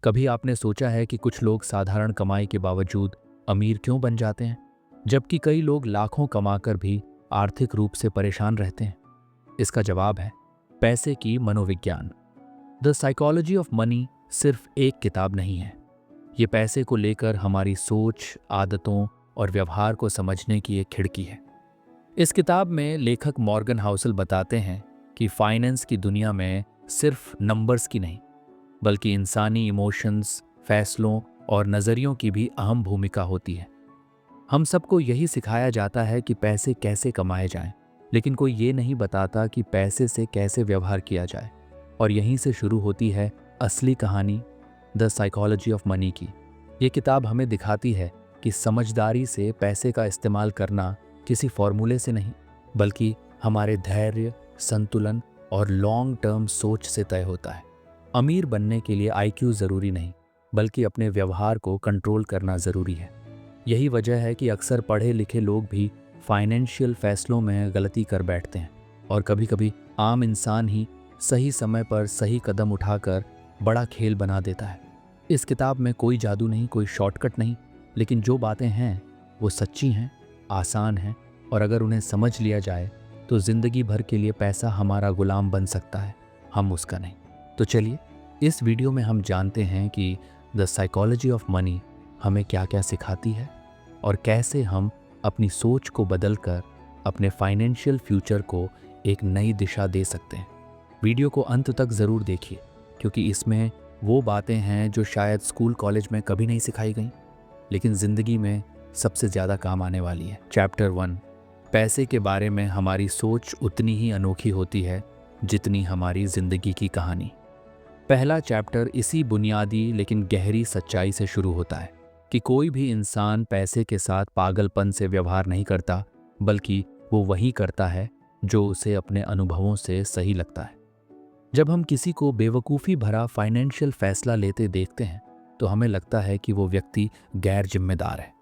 कभी आपने सोचा है कि कुछ लोग साधारण कमाई के बावजूद अमीर क्यों बन जाते हैं, जबकि कई लोग लाखों कमाकर भी आर्थिक रूप से परेशान रहते हैं? इसका जवाब है पैसे की मनोविज्ञान। द साइकोलॉजी ऑफ मनी सिर्फ एक किताब नहीं है। ये पैसे को लेकर हमारी सोच, आदतों और व्यवहार को समझने की एक खिड़की है। इस किताब में लेखक मॉर्गन हाउसल बताते हैं कि फाइनेंस की दुनिया में सिर्फ नंबर्स की नहीं, बल्कि इंसानी इमोशंस, फैसलों और नज़रियों की भी अहम भूमिका होती है। हम सबको यही सिखाया जाता है कि पैसे कैसे कमाए जाएं, लेकिन कोई ये नहीं बताता कि पैसे से कैसे व्यवहार किया जाए। और यहीं से शुरू होती है असली कहानी, द साइकोलॉजी ऑफ मनी की। ये किताब हमें दिखाती है कि समझदारी से पैसे का इस्तेमाल करना किसी फॉर्मूले से नहीं, बल्कि हमारे धैर्य, संतुलन और लॉन्ग टर्म सोच से तय होता है। अमीर बनने के लिए आईक्यू ज़रूरी नहीं, बल्कि अपने व्यवहार को कंट्रोल करना ज़रूरी है। यही वजह है कि अक्सर पढ़े लिखे लोग भी फाइनेंशियल फैसलों में गलती कर बैठते हैं, और कभी कभी आम इंसान ही सही समय पर सही कदम उठाकर बड़ा खेल बना देता है। इस किताब में कोई जादू नहीं, कोई शॉर्टकट नहीं, लेकिन जो बातें हैं वो सच्ची हैं, आसान हैं, और अगर उन्हें समझ लिया जाए तो ज़िंदगी भर के लिए पैसा हमारा गुलाम बन सकता है, हम उसका नहीं। तो चलिए, इस वीडियो में हम जानते हैं कि द साइकोलॉजी ऑफ मनी हमें क्या क्या सिखाती है और कैसे हम अपनी सोच को बदलकर अपने फाइनेंशियल फ्यूचर को एक नई दिशा दे सकते हैं। वीडियो को अंत तक ज़रूर देखिए, क्योंकि इसमें वो बातें हैं जो शायद स्कूल कॉलेज में कभी नहीं सिखाई गई, लेकिन ज़िंदगी में सबसे ज़्यादा काम आने वाली है। चैप्टर 1, पैसे के बारे में हमारी सोच उतनी ही अनोखी होती है जितनी हमारी ज़िंदगी की कहानी। पहला चैप्टर इसी बुनियादी लेकिन गहरी सच्चाई से शुरू होता है कि कोई भी इंसान पैसे के साथ पागलपन से व्यवहार नहीं करता, बल्कि वो वही करता है जो उसे अपने अनुभवों से सही लगता है। जब हम किसी को बेवकूफ़ी भरा फाइनेंशियल फैसला लेते देखते हैं तो हमें लगता है कि वो व्यक्ति गैर जिम्मेदार है।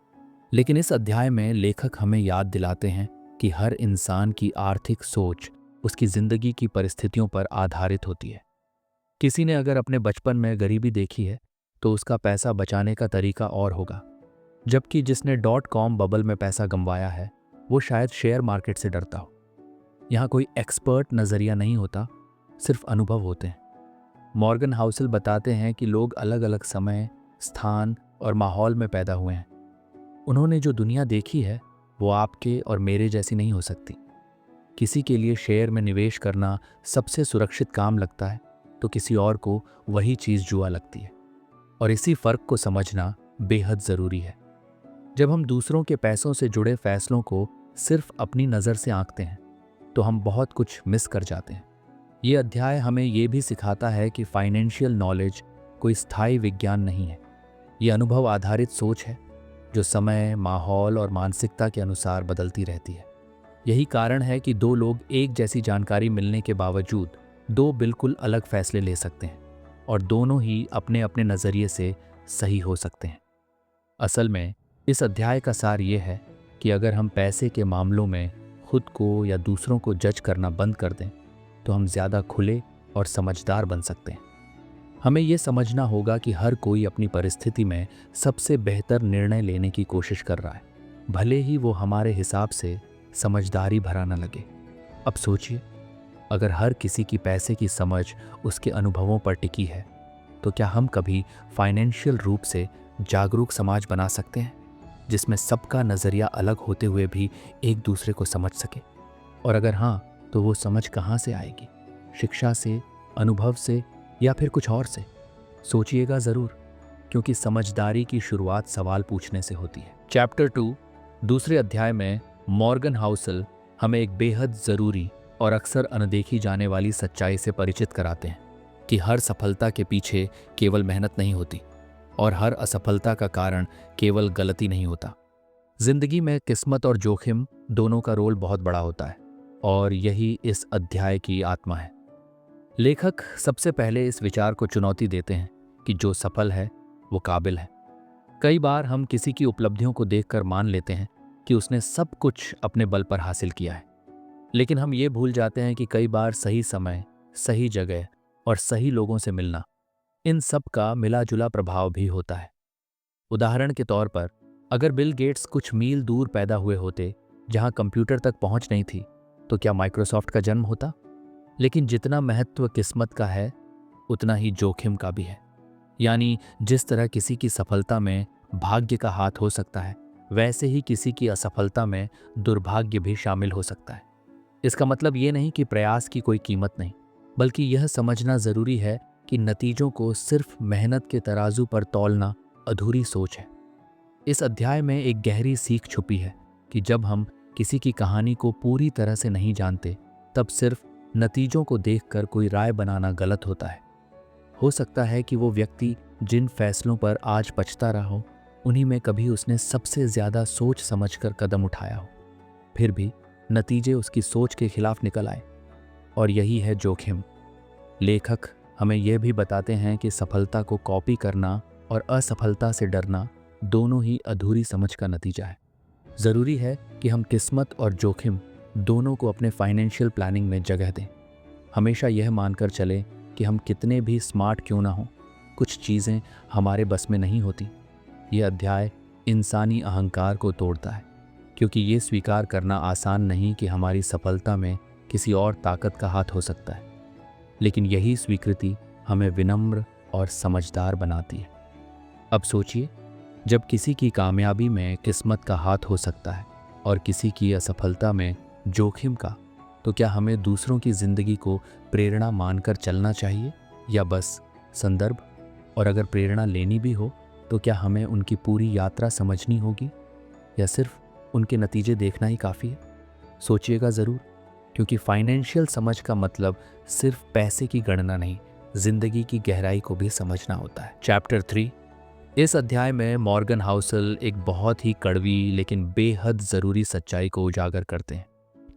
लेकिन इस अध्याय में लेखक हमें याद दिलाते हैं कि हर इंसान की आर्थिक सोच उसकी ज़िंदगी की परिस्थितियों पर आधारित होती है। किसी ने अगर अपने बचपन में गरीबी देखी है तो उसका पैसा बचाने का तरीका और होगा, जबकि जिसने .com बबल में पैसा गंवाया है वो शायद शेयर मार्केट से डरता हो। यहाँ कोई एक्सपर्ट नज़रिया नहीं होता, सिर्फ अनुभव होते हैं। मॉर्गन हाउसल बताते हैं कि लोग अलग अलग समय, स्थान और माहौल में पैदा हुए हैं। उन्होंने जो दुनिया देखी है वो आपके और मेरे जैसी नहीं हो सकती। किसी के लिए शेयर में निवेश करना सबसे सुरक्षित काम लगता है, तो किसी और को वही चीज़ जुआ लगती है। और इसी फ़र्क को समझना बेहद ज़रूरी है। जब हम दूसरों के पैसों से जुड़े फैसलों को सिर्फ अपनी नज़र से आंकते हैं तो हम बहुत कुछ मिस कर जाते हैं। ये अध्याय हमें ये भी सिखाता है कि फाइनेंशियल नॉलेज कोई स्थायी विज्ञान नहीं है। ये अनुभव आधारित सोच है जो समय, माहौल और मानसिकता के अनुसार बदलती रहती है। यही कारण है कि दो लोग एक जैसी जानकारी मिलने के बावजूद दो बिल्कुल अलग फैसले ले सकते हैं, और दोनों ही अपने अपने नज़रिए से सही हो सकते हैं। असल में इस अध्याय का सार ये है कि अगर हम पैसे के मामलों में खुद को या दूसरों को जज करना बंद कर दें तो हम ज़्यादा खुले और समझदार बन सकते हैं। हमें ये समझना होगा कि हर कोई अपनी परिस्थिति में सबसे बेहतर निर्णय लेने की कोशिश कर रहा है, भले ही वो हमारे हिसाब से समझदारी भरा न लगे। अब सोचिए, अगर हर किसी की पैसे की समझ उसके अनुभवों पर टिकी है तो क्या हम कभी फाइनेंशियल रूप से जागरूक समाज बना सकते हैं जिसमें सबका नज़रिया अलग होते हुए भी एक दूसरे को समझ सके? और अगर हाँ, तो वो समझ कहाँ से आएगी? शिक्षा से, अनुभव से, या फिर कुछ और से? सोचिएगा ज़रूर, क्योंकि समझदारी की शुरुआत सवाल पूछने से होती है। चैप्टर 2, दूसरे अध्याय में मॉर्गन हाउसल हमें एक बेहद ज़रूरी और अक्सर अनदेखी जाने वाली सच्चाई से परिचित कराते हैं कि हर सफलता के पीछे केवल मेहनत नहीं होती, और हर असफलता का कारण केवल गलती नहीं होता। जिंदगी में किस्मत और जोखिम दोनों का रोल बहुत बड़ा होता है, और यही इस अध्याय की आत्मा है। लेखक सबसे पहले इस विचार को चुनौती देते हैं कि जो सफल है वो काबिल है। कई बार हम किसी की उपलब्धियों को देखकर मान लेते हैं कि उसने सब कुछ अपने बल पर हासिल किया है, लेकिन हम ये भूल जाते हैं कि कई बार सही समय, सही जगह और सही लोगों से मिलना इन सब का मिला जुला प्रभाव भी होता है। उदाहरण के तौर पर, अगर बिल गेट्स कुछ मील दूर पैदा हुए होते जहां कंप्यूटर तक पहुंच नहीं थी, तो क्या माइक्रोसॉफ्ट का जन्म होता? लेकिन जितना महत्व किस्मत का है, उतना ही जोखिम का भी है। यानी जिस तरह किसी की सफलता में भाग्य का हाथ हो सकता है, वैसे ही किसी की असफलता में दुर्भाग्य भी शामिल हो सकता है। इसका मतलब ये नहीं कि प्रयास की कोई कीमत नहीं, बल्कि यह समझना जरूरी है कि नतीजों को सिर्फ मेहनत के तराजू पर तौलना अधूरी सोच है। इस अध्याय में एक गहरी सीख छुपी है कि जब हम किसी की कहानी को पूरी तरह से नहीं जानते, तब सिर्फ नतीजों को देखकर कोई राय बनाना गलत होता है। हो सकता है कि वो व्यक्ति जिन फैसलों पर आज पछता रहा हो, उन्हीं में कभी उसने सबसे ज्यादा सोच समझकर कदम उठाया हो। फिर भी नतीजे उसकी सोच के खिलाफ निकल आए, और यही है जोखिम। लेखक हमें यह भी बताते हैं कि सफलता को कॉपी करना और असफलता से डरना दोनों ही अधूरी समझ का नतीजा है। जरूरी है कि हम किस्मत और जोखिम दोनों को अपने फाइनेंशियल प्लानिंग में जगह दें। हमेशा यह मानकर चलें कि हम कितने भी स्मार्ट क्यों ना हों, कुछ चीज़ें हमारे बस में नहीं होती। यह अध्याय इंसानी अहंकार को तोड़ता है, क्योंकि ये स्वीकार करना आसान नहीं कि हमारी सफलता में किसी और ताकत का हाथ हो सकता है। लेकिन यही स्वीकृति हमें विनम्र और समझदार बनाती है। अब सोचिए, जब किसी की कामयाबी में किस्मत का हाथ हो सकता है और किसी की असफलता में जोखिम का, तो क्या हमें दूसरों की जिंदगी को प्रेरणा मानकर चलना चाहिए या बस संदर्भ? और अगर प्रेरणा लेनी भी हो, तो क्या हमें उनकी पूरी यात्रा समझनी होगी या सिर्फ उनके नतीजे देखना ही काफ़ी है? सोचिएगा ज़रूर, क्योंकि फाइनेंशियल समझ का मतलब सिर्फ पैसे की गणना नहीं, जिंदगी की गहराई को भी समझना होता है। चैप्टर 3। इस अध्याय में मॉर्गन हाउसल एक बहुत ही कड़वी लेकिन बेहद ज़रूरी सच्चाई को उजागर करते हैं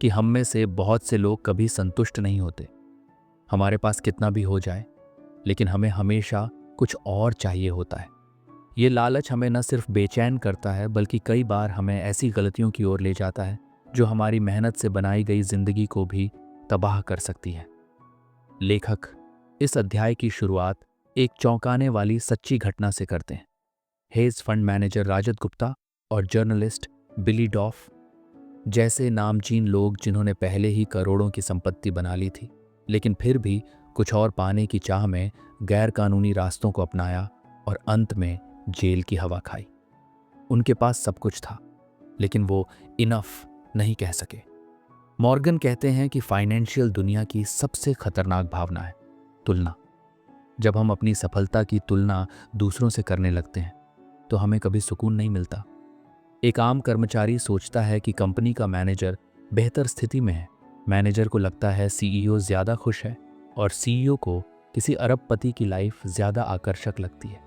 कि हम में से बहुत से लोग कभी संतुष्ट नहीं होते। हमारे पास कितना भी हो जाए, लेकिन हमें हमेशा कुछ और चाहिए होता है। ये लालच हमें न सिर्फ बेचैन करता है, बल्कि कई बार हमें ऐसी गलतियों की ओर ले जाता है जो हमारी मेहनत से बनाई गई जिंदगी को भी तबाह कर सकती है। लेखक इस अध्याय की शुरुआत एक चौंकाने वाली सच्ची घटना से करते हैं। हेज फंड मैनेजर राजत गुप्ता और जर्नलिस्ट बिली डॉफ जैसे नामचीन लोग, जिन्होंने पहले ही करोड़ों की संपत्ति बना ली थी, लेकिन फिर भी कुछ और पाने की चाह में गैर कानूनी रास्तों को अपनाया और अंत में जेल की हवा खाई। उनके पास सब कुछ था, लेकिन वो इनफ नहीं कह सके। मॉर्गन कहते हैं कि फाइनेंशियल दुनिया की सबसे खतरनाक भावना है तुलना। जब हम अपनी सफलता की तुलना दूसरों से करने लगते हैं, तो हमें कभी सुकून नहीं मिलता। एक आम कर्मचारी सोचता है कि कंपनी का मैनेजर बेहतर स्थिति में है। मैनेजर को लगता है सीईओ ज्यादा खुश है, और सीईओ को किसी अरबपति की लाइफ ज्यादा आकर्षक लगती है।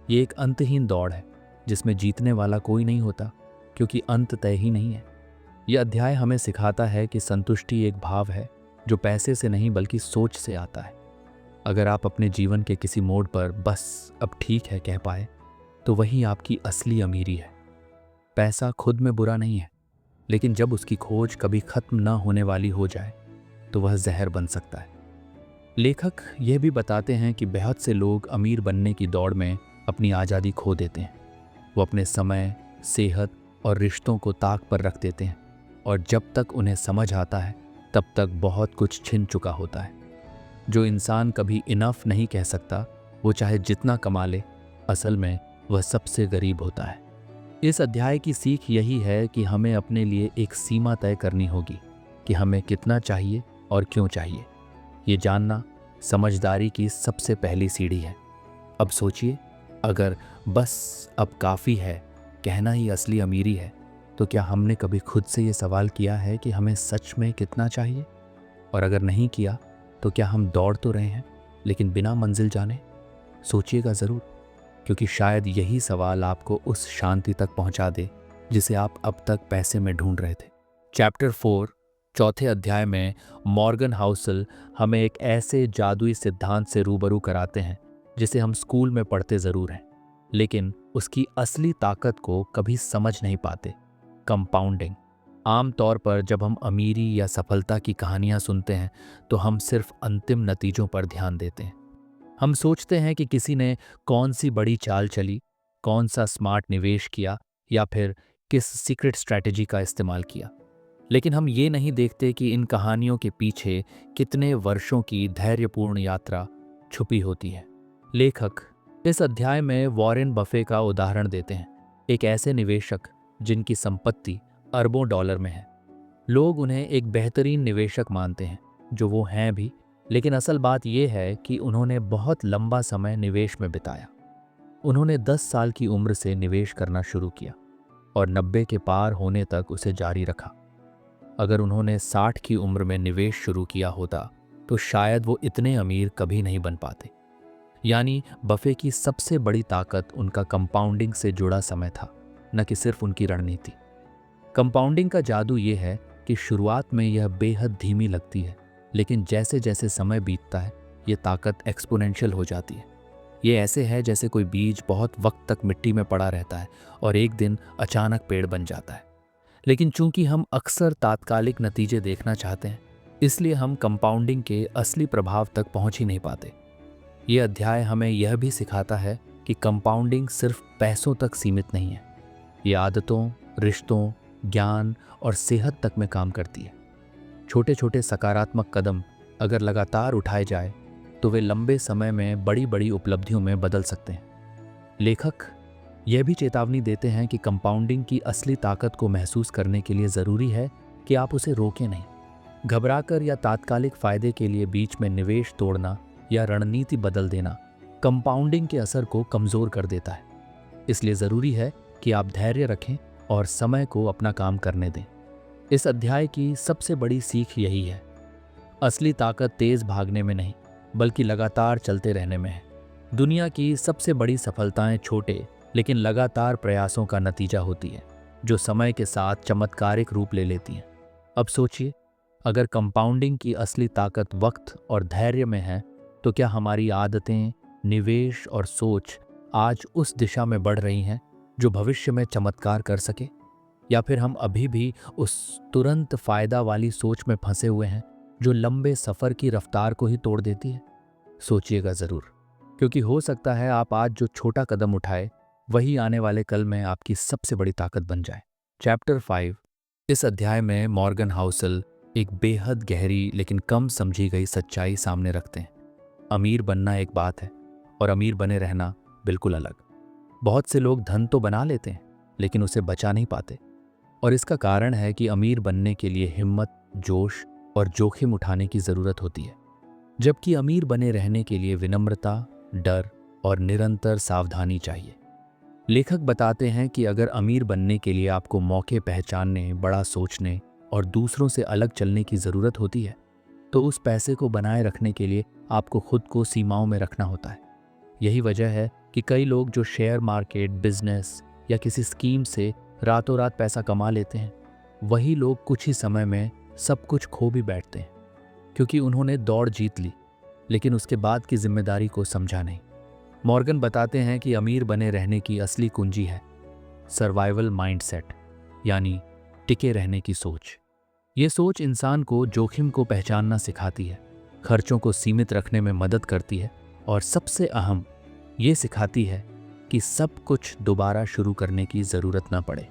ये एक अंतहीन दौड़ है जिसमें जीतने वाला कोई नहीं होता, क्योंकि अंत तय ही नहीं है। यह अध्याय हमें सिखाता है कि संतुष्टि एक भाव है जो पैसे से नहीं बल्कि सोच से आता है। अगर आप अपने जीवन के किसी मोड़ पर बस अब ठीक है कह पाए, तो वही आपकी असली अमीरी है। पैसा खुद में बुरा नहीं है, लेकिन जब उसकी खोज कभी खत्म न होने वाली हो जाए, तो वह जहर बन सकता है। लेखक यह भी बताते हैं कि बहुत से लोग अमीर बनने की दौड़ में अपनी आज़ादी खो देते हैं। वो अपने समय, सेहत और रिश्तों को ताक पर रख देते हैं, और जब तक उन्हें समझ आता है, तब तक बहुत कुछ छिन चुका होता है। जो इंसान कभी इनफ नहीं कह सकता, वो चाहे जितना कमा ले, असल में वह सबसे गरीब होता है। इस अध्याय की सीख यही है कि हमें अपने लिए एक सीमा तय करनी होगी कि हमें कितना चाहिए और क्यों चाहिए। ये जानना समझदारी की सबसे पहली सीढ़ी है। अब सोचिए, अगर बस अब काफ़ी है कहना ही असली अमीरी है, तो क्या हमने कभी खुद से ये सवाल किया है कि हमें सच में कितना चाहिए? और अगर नहीं किया, तो क्या हम दौड़ तो रहे हैं लेकिन बिना मंजिल जाने? सोचिएगा ज़रूर, क्योंकि शायद यही सवाल आपको उस शांति तक पहुंचा दे जिसे आप अब तक पैसे में ढूंढ रहे थे। चैप्टर 4 चौथे अध्याय में मॉर्गन हाउसल हमें एक ऐसे जादुई सिद्धांत से रूबरू कराते हैं जिसे हम स्कूल में पढ़ते ज़रूर हैं, लेकिन उसकी असली ताकत को कभी समझ नहीं पाते। कंपाउंडिंग। आमतौर पर जब हम अमीरी या सफलता की कहानियां सुनते हैं, तो हम सिर्फ अंतिम नतीजों पर ध्यान देते हैं। हम सोचते हैं कि किसी ने कौन सी बड़ी चाल चली, कौन सा स्मार्ट निवेश किया या फिर किस सीक्रेट स्ट्रैटेजी का इस्तेमाल किया। लेकिन हम ये नहीं देखते कि इन कहानियों के पीछे कितने वर्षों की धैर्यपूर्ण यात्रा छुपी होती है। लेखक इस अध्याय में वॉरेन बफे का उदाहरण देते हैं, एक ऐसे निवेशक जिनकी संपत्ति अरबों डॉलर में है। लोग उन्हें एक बेहतरीन निवेशक मानते हैं, जो वो हैं भी, लेकिन असल बात यह है कि उन्होंने बहुत लंबा समय निवेश में बिताया। उन्होंने 10 साल की उम्र से निवेश करना शुरू किया और 90 के पार होने तक उसे जारी रखा। अगर उन्होंने 60 की उम्र में निवेश शुरू किया होता तो शायद वो इतने अमीर कभी नहीं बन पाते। यानी बफे की सबसे बड़ी ताकत उनका कंपाउंडिंग से जुड़ा समय था, न कि सिर्फ उनकी रणनीति। कंपाउंडिंग का जादू ये है कि शुरुआत में यह बेहद धीमी लगती है, लेकिन जैसे जैसे समय बीतता है ये ताकत एक्सपोनेंशियल हो जाती है। ये ऐसे है जैसे कोई बीज बहुत वक्त तक मिट्टी में पड़ा रहता है और एक दिन अचानक पेड़ बन जाता है। लेकिन चूंकि हम अक्सर तात्कालिक नतीजे देखना चाहते हैं, इसलिए हम कंपाउंडिंग के असली प्रभाव तक पहुंच ही नहीं पाते। ये अध्याय हमें यह भी सिखाता है कि कंपाउंडिंग सिर्फ पैसों तक सीमित नहीं है। ये आदतों, रिश्तों, ज्ञान और सेहत तक में काम करती है। छोटे छोटे सकारात्मक कदम अगर लगातार उठाए जाए तो वे लंबे समय में बड़ी बड़ी उपलब्धियों में बदल सकते हैं। लेखक यह भी चेतावनी देते हैं कि कंपाउंडिंग की असली ताकत को महसूस करने के लिए ज़रूरी है कि आप उसे रोकें नहीं। घबराकर या तात्कालिक फ़ायदे के लिए बीच में निवेश तोड़ना या रणनीति बदल देना कंपाउंडिंग के असर को कमज़ोर कर देता है। इसलिए ज़रूरी है कि आप धैर्य रखें और समय को अपना काम करने दें। इस अध्याय की सबसे बड़ी सीख यही है, असली ताकत तेज़ भागने में नहीं बल्कि लगातार चलते रहने में है। दुनिया की सबसे बड़ी सफलताएं छोटे लेकिन लगातार प्रयासों का नतीजा होती है, जो समय के साथ चमत्कारिक रूप ले लेती हैं। अब सोचिए, अगर कंपाउंडिंग की असली ताकत वक्त और धैर्य में है, तो क्या हमारी आदतें, निवेश और सोच आज उस दिशा में बढ़ रही हैं जो भविष्य में चमत्कार कर सके, या फिर हम अभी भी उस तुरंत फायदा वाली सोच में फंसे हुए हैं जो लंबे सफर की रफ्तार को ही तोड़ देती है? सोचिएगा ज़रूर, क्योंकि हो सकता है आप आज जो छोटा कदम उठाए वही आने वाले कल में आपकी सबसे बड़ी ताकत बन जाए। चैप्टर 5। इस अध्याय में मॉर्गन हाउसल एक बेहद गहरी लेकिन कम समझी गई सच्चाई सामने रखते हैं। अमीर बनना एक बात है और अमीर बने रहना बिल्कुल अलग। बहुत से लोग धन तो बना लेते हैं लेकिन उसे बचा नहीं पाते, और इसका कारण है कि अमीर बनने के लिए हिम्मत, जोश और जोखिम उठाने की ज़रूरत होती है, जबकि अमीर बने रहने के लिए विनम्रता, डर और निरंतर सावधानी चाहिए। लेखक बताते हैं कि अगर अमीर बनने के लिए आपको मौके पहचानने, बड़ा सोचने और दूसरों से अलग चलने की ज़रूरत होती है, तो उस पैसे को बनाए रखने के लिए आपको खुद को सीमाओं में रखना होता है। यही वजह है कि कई लोग जो शेयर मार्केट, बिजनेस या किसी स्कीम से रातों रात पैसा कमा लेते हैं, वही लोग कुछ ही समय में सब कुछ खो भी बैठते हैं, क्योंकि उन्होंने दौड़ जीत ली लेकिन उसके बाद की जिम्मेदारी को समझा नहीं। मॉर्गन बताते हैं कि अमीर बने रहने की असली कुंजी है सर्वाइवल माइंडसेट, यानी टिके रहने की सोच। ये सोच इंसान को जोखिम को पहचानना सिखाती है, खर्चों को सीमित रखने में मदद करती है और सबसे अहम, ये सिखाती है कि सब कुछ दोबारा शुरू करने की ज़रूरत न पड़े।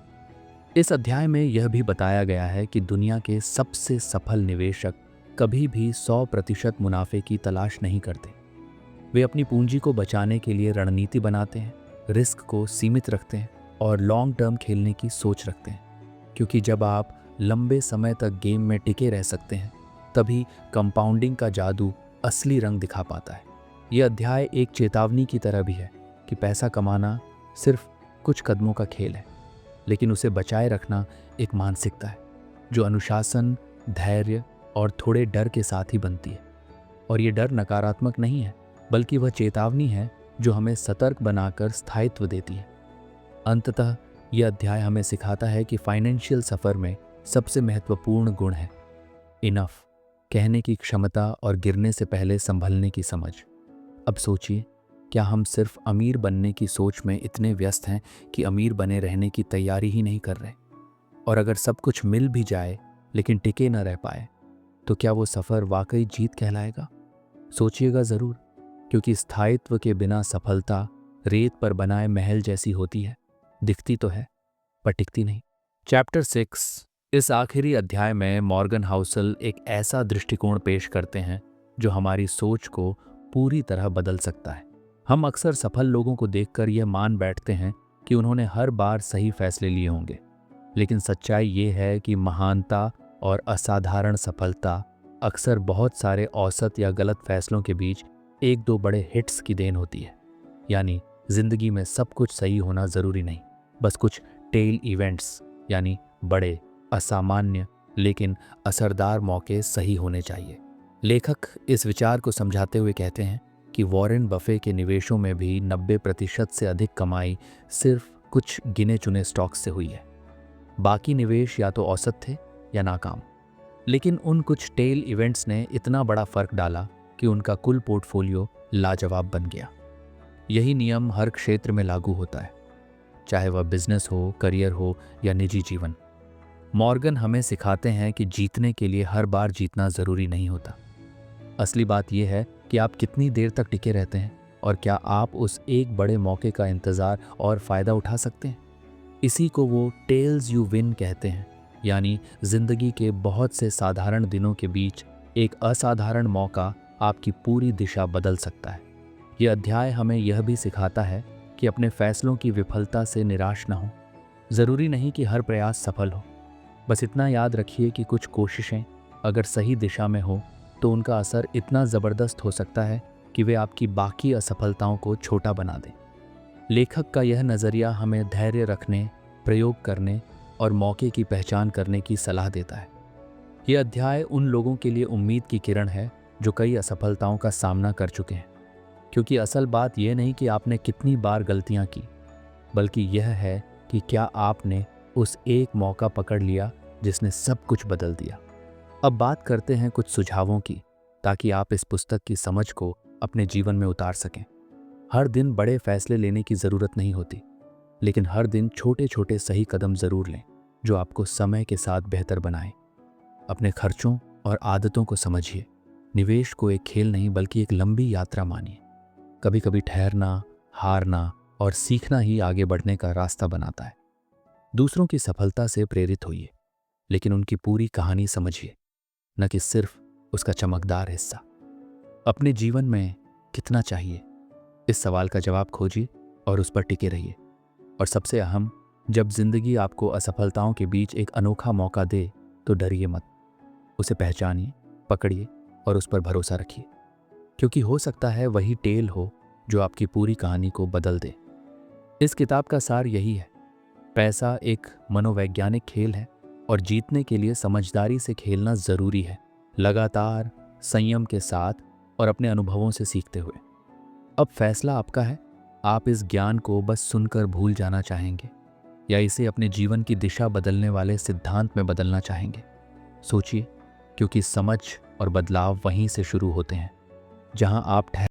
इस अध्याय में यह भी बताया गया है कि दुनिया के सबसे सफल निवेशक कभी भी 100% मुनाफे की तलाश नहीं करते। वे अपनी पूंजी को बचाने के लिए रणनीति बनाते हैं, रिस्क को सीमित रखते हैं और लॉन्ग टर्म खेलने की सोच रखते हैं, क्योंकि जब आप लंबे समय तक गेम में टिके रह सकते हैं, तभी कंपाउंडिंग का जादू असली रंग दिखा पाता है। यह अध्याय एक चेतावनी की तरह भी है कि पैसा कमाना सिर्फ कुछ कदमों का खेल है, लेकिन उसे बचाए रखना एक मानसिकता है जो अनुशासन, धैर्य और थोड़े डर के साथ ही बनती है। और ये डर नकारात्मक नहीं है, बल्कि वह चेतावनी है जो हमें सतर्क बनाकर स्थायित्व देती है। अंततः यह अध्याय हमें सिखाता है कि फाइनेंशियल सफ़र में सबसे महत्वपूर्ण गुण है इनफ, कहने की क्षमता और गिरने से पहले संभलने की समझ। अब सोचिए, क्या हम सिर्फ अमीर बनने की सोच में इतने व्यस्त हैं कि अमीर बने रहने की तैयारी ही नहीं कर रहे? और अगर सब कुछ मिल भी जाए लेकिन टिके न रह पाए, तो क्या वो सफ़र वाकई जीत कहलाएगा? सोचिएगा ज़रूर। क्योंकि स्थायित्व के बिना सफलता रेत पर बनाए महल जैसी होती है, दिखती तो है पर टिकती नहीं। चैप्टर 6। इस आखिरी अध्याय में मॉर्गन हाउसल एक ऐसा दृष्टिकोण पेश करते हैं जो हमारी सोच को पूरी तरह बदल सकता है। हम अक्सर सफल लोगों को देखकर यह मान बैठते हैं कि उन्होंने हर बार सही फैसले लिए होंगे, लेकिन सच्चाई ये है कि महानता और असाधारण सफलता अक्सर बहुत सारे औसत या गलत फैसलों के बीच एक दो बड़े हिट्स की देन होती है। यानी जिंदगी में सब कुछ सही होना जरूरी नहीं, बस कुछ टेल इवेंट्स यानी बड़े, असामान्य लेकिन असरदार मौके सही होने चाहिए। लेखक इस विचार को समझाते हुए कहते हैं कि वॉरेन बफे के निवेशों में भी 90% से अधिक कमाई सिर्फ कुछ गिने चुने स्टॉक्स से हुई है। बाकी निवेश या तो औसत थे या नाकाम, लेकिन उन कुछ टेल इवेंट्स ने इतना बड़ा फर्क डाला कि उनका कुल पोर्टफोलियो लाजवाब बन गया। यही नियम हर क्षेत्र में लागू होता है, चाहे वह बिजनेस हो, करियर हो या निजी जीवन। मॉर्गन हमें सिखाते हैं कि जीतने के लिए हर बार जीतना जरूरी नहीं होता। असली बात यह है कि आप कितनी देर तक टिके रहते हैं और क्या आप उस एक बड़े मौके का इंतजार और फायदा उठा सकते हैं। इसी को वो टेल्स यू विन कहते हैं, यानी जिंदगी के बहुत से साधारण दिनों के बीच एक असाधारण मौका आपकी पूरी दिशा बदल सकता है। यह अध्याय हमें यह भी सिखाता है कि अपने फैसलों की विफलता से निराश न हो। जरूरी नहीं कि हर प्रयास सफल हो, बस इतना याद रखिए कि कुछ कोशिशें अगर सही दिशा में हो तो उनका असर इतना ज़बरदस्त हो सकता है कि वे आपकी बाकी असफलताओं को छोटा बना दें। लेखक का यह नज़रिया हमें धैर्य रखने, प्रयोग करने और मौके की पहचान करने की सलाह देता है। यह अध्याय उन लोगों के लिए उम्मीद की किरण है जो कई असफलताओं का सामना कर चुके हैं, क्योंकि असल बात यह नहीं कि आपने कितनी बार गलतियां की, बल्कि यह है कि क्या आपने उस एक मौका पकड़ लिया जिसने सब कुछ बदल दिया। अब बात करते हैं कुछ सुझावों की, ताकि आप इस पुस्तक की समझ को अपने जीवन में उतार सकें। हर दिन बड़े फैसले लेने की ज़रूरत नहीं होती, लेकिन हर दिन छोटे छोटे सही कदम ज़रूर लें जो आपको समय के साथ बेहतर बनाएं। अपने खर्चों और आदतों को समझिए। निवेश को एक खेल नहीं बल्कि एक लंबी यात्रा मानिए। कभी कभी ठहरना, हारना और सीखना ही आगे बढ़ने का रास्ता बनाता है। दूसरों की सफलता से प्रेरित होइए, लेकिन उनकी पूरी कहानी समझिए, न कि सिर्फ उसका चमकदार हिस्सा। अपने जीवन में कितना चाहिए, इस सवाल का जवाब खोजिए और उस पर टिके रहिए। और सबसे अहम, जब जिंदगी आपको असफलताओं के बीच एक अनोखा मौका दे तो डरिए मत। उसे पहचानिए, पकड़िए और उस पर भरोसा रखिए, क्योंकि हो सकता है वही टेल हो जो आपकी पूरी कहानी को बदल दे। इस किताब का सार यही है, पैसा एक मनोवैज्ञानिक खेल है और जीतने के लिए समझदारी से खेलना जरूरी है, लगातार, संयम के साथ और अपने अनुभवों से सीखते हुए। अब फैसला आपका है, आप इस ज्ञान को बस सुनकर भूल जाना चाहेंगे या इसे अपने जीवन की दिशा बदलने वाले सिद्धांत में बदलना चाहेंगे। सोचिए, क्योंकि समझ और बदलाव वहीं से शुरू होते हैं जहां आप